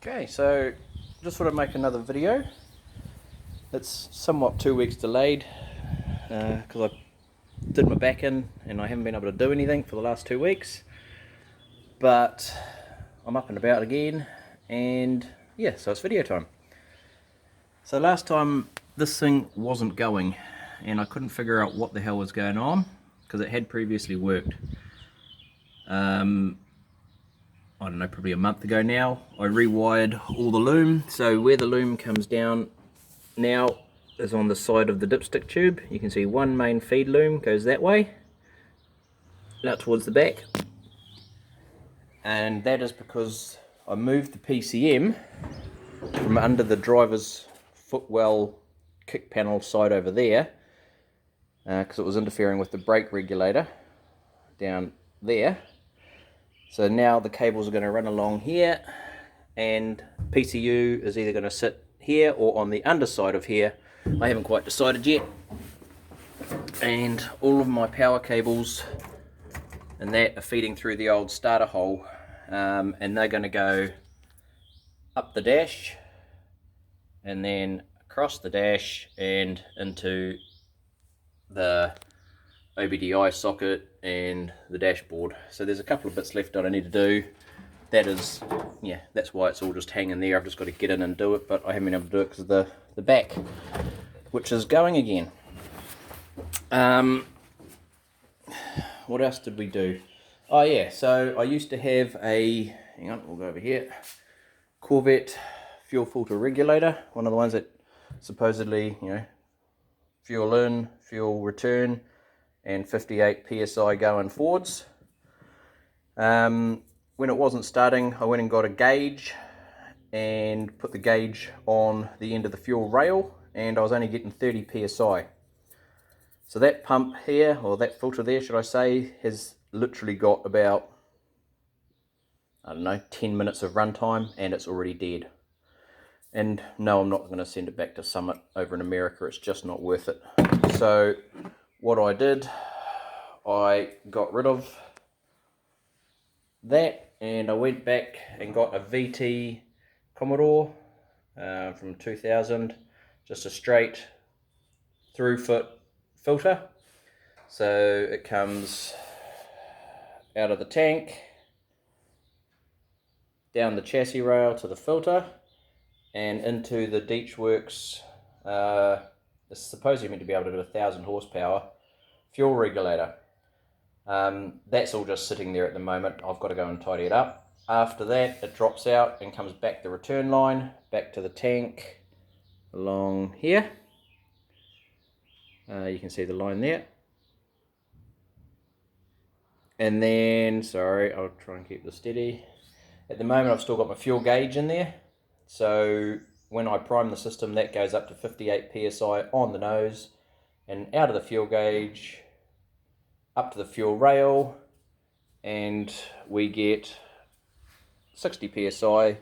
Okay, so just thought I'd make another video. It's somewhat 2 weeks delayed because I did my back in and I haven't been able to do anything for the last 2 weeks. But I'm up and about again, and yeah, so it's video time. So last time this thing wasn't going and I couldn't figure out what the hell was going on because it had previously worked. I don't know, probably a month ago now, I rewired all the loom. So where the loom comes down now is on the side of the dipstick tube. You can see one main feed loom goes that way, out towards the back. And that is because I moved the PCM from under the driver's footwell kick panel side over there, because it was interfering with the brake regulator down there. So now the cables are going to run along here, and PCU is either going to sit here or on the underside of here. I haven't quite decided yet. And all of my power cables and that are feeding through the old starter hole, and they're going to go up the dash and then across the dash and into the OBDI socket and the dashboard. So there's a couple of bits left that I need to do. That is, yeah, that's why it's all just hanging there. I've just got to get in and do it, but I haven't been able to do it because of the back, which is going again. What else did we do? Oh yeah, so I used to have a, hang on, we'll go over here, Corvette fuel filter regulator, one of the ones that supposedly, you know, fuel in, fuel return, and 58 psi going forwards. When it wasn't starting, I went and got a gauge and put the gauge on the end of the fuel rail, and I was only getting 30 psi. So that pump here, or that filter there should I say, has literally got about, I don't know, 10 minutes of runtime, and it's already dead. And no, I'm not going to send it back to Summit over in America. It's just not worth it. So what I did, I got rid of that and I went back and got a VT Commodore from 2000, just a straight through foot filter. So it comes out of the tank, down the chassis rail to the filter, and into the Deatschwerks, it's supposedly meant to be able to do 1,000 horsepower fuel regulator. That's all just sitting there at the moment. I've got to go and tidy it up. After that, it drops out and comes back the return line, back to the tank, along here. You can see the line there. And then, sorry, I'll try and keep this steady. At the moment, I've still got my fuel gauge in there. So when I prime the system, that goes up to 58 psi on the nose, and out of the fuel gauge, up to the fuel rail, and we get 60 psi,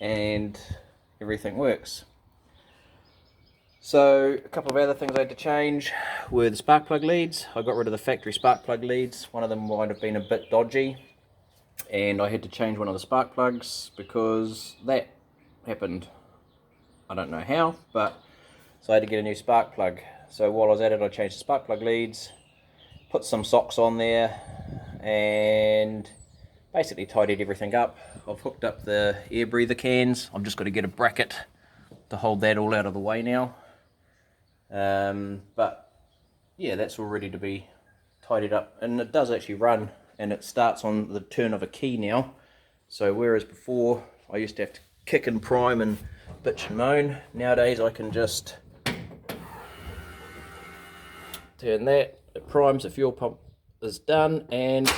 and everything works. So a couple of other things I had to change were the spark plug leads. I got rid of the factory spark plug leads. One of them might have been a bit dodgy, and I had to change one of the spark plugs because that happened, I don't know how, but so I had to get a new spark plug. So while I was at it, I changed the spark plug leads, put some socks on there, and basically tidied everything up. I've hooked up the air breather cans. I've just got to get a bracket to hold that all out of the way now. But yeah, that's all ready to be tidied up, and it does actually run, and it starts on the turn of a key now. So whereas before I used to have to kick and prime and bitch and moan, nowadays I can just turn that, it primes, the fuel pump is done, and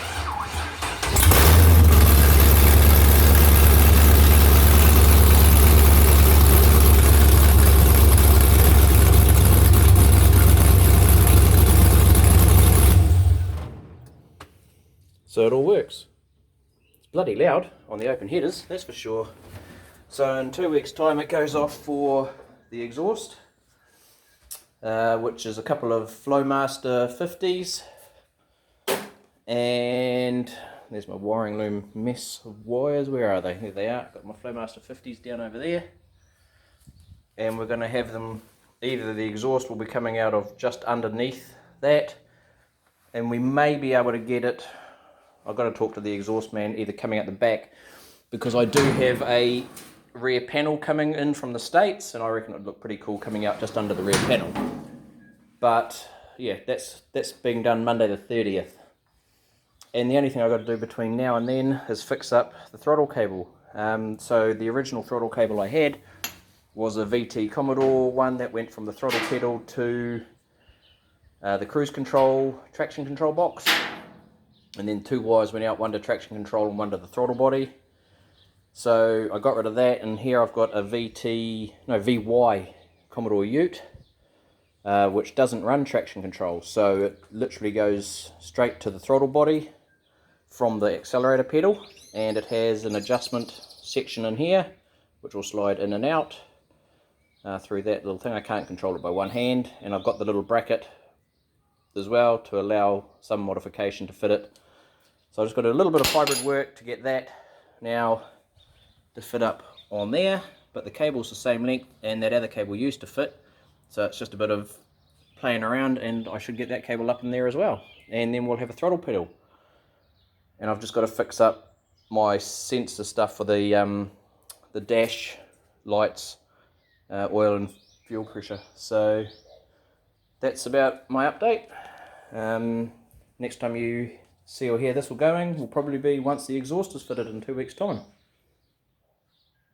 so it all works. It's bloody loud on the open headers, that's for sure. So in 2 weeks time it goes off for the exhaust, which is a couple of Flowmaster 50s, and There's my wiring loom mess of wires. Where are they? There they are. Got my Flowmaster 50s down over there. And we're going to have them, either the exhaust will be coming out of just underneath that, and we may be able to get it, I've got to talk to the exhaust man, either coming out the back, because I do have a rear panel coming in from the States, and I reckon it would look pretty cool coming out just under the rear panel. But yeah, that's being done Monday the 30th. And the only thing I've got to do between now and then is fix up the throttle cable. So the original throttle cable I had was a VT Commodore one that went from the throttle pedal to the cruise control, traction control box. And then 2 wires went out, one to traction control and one to the throttle body. So I got rid of that, and here I've got a VY Commodore Ute, which doesn't run traction control. So it literally goes straight to the throttle body from the accelerator pedal, and it has an adjustment section in here, which will slide in and out through that little thing. I can't control it by one hand, and I've got the little bracket as well to allow some modification to fit it. So I just got to do a little bit of hybrid work to get that now to fit up on there, but the cable's the same length and that other cable used to fit, so it's just a bit of playing around, and I should get that cable up in there as well, and then we'll have a throttle pedal. And I've just got to fix up my sensor stuff for the dash lights, oil and fuel pressure. So that's about my update. Next time you see or hear this going will probably be once the exhaust is fitted in 2 weeks' time.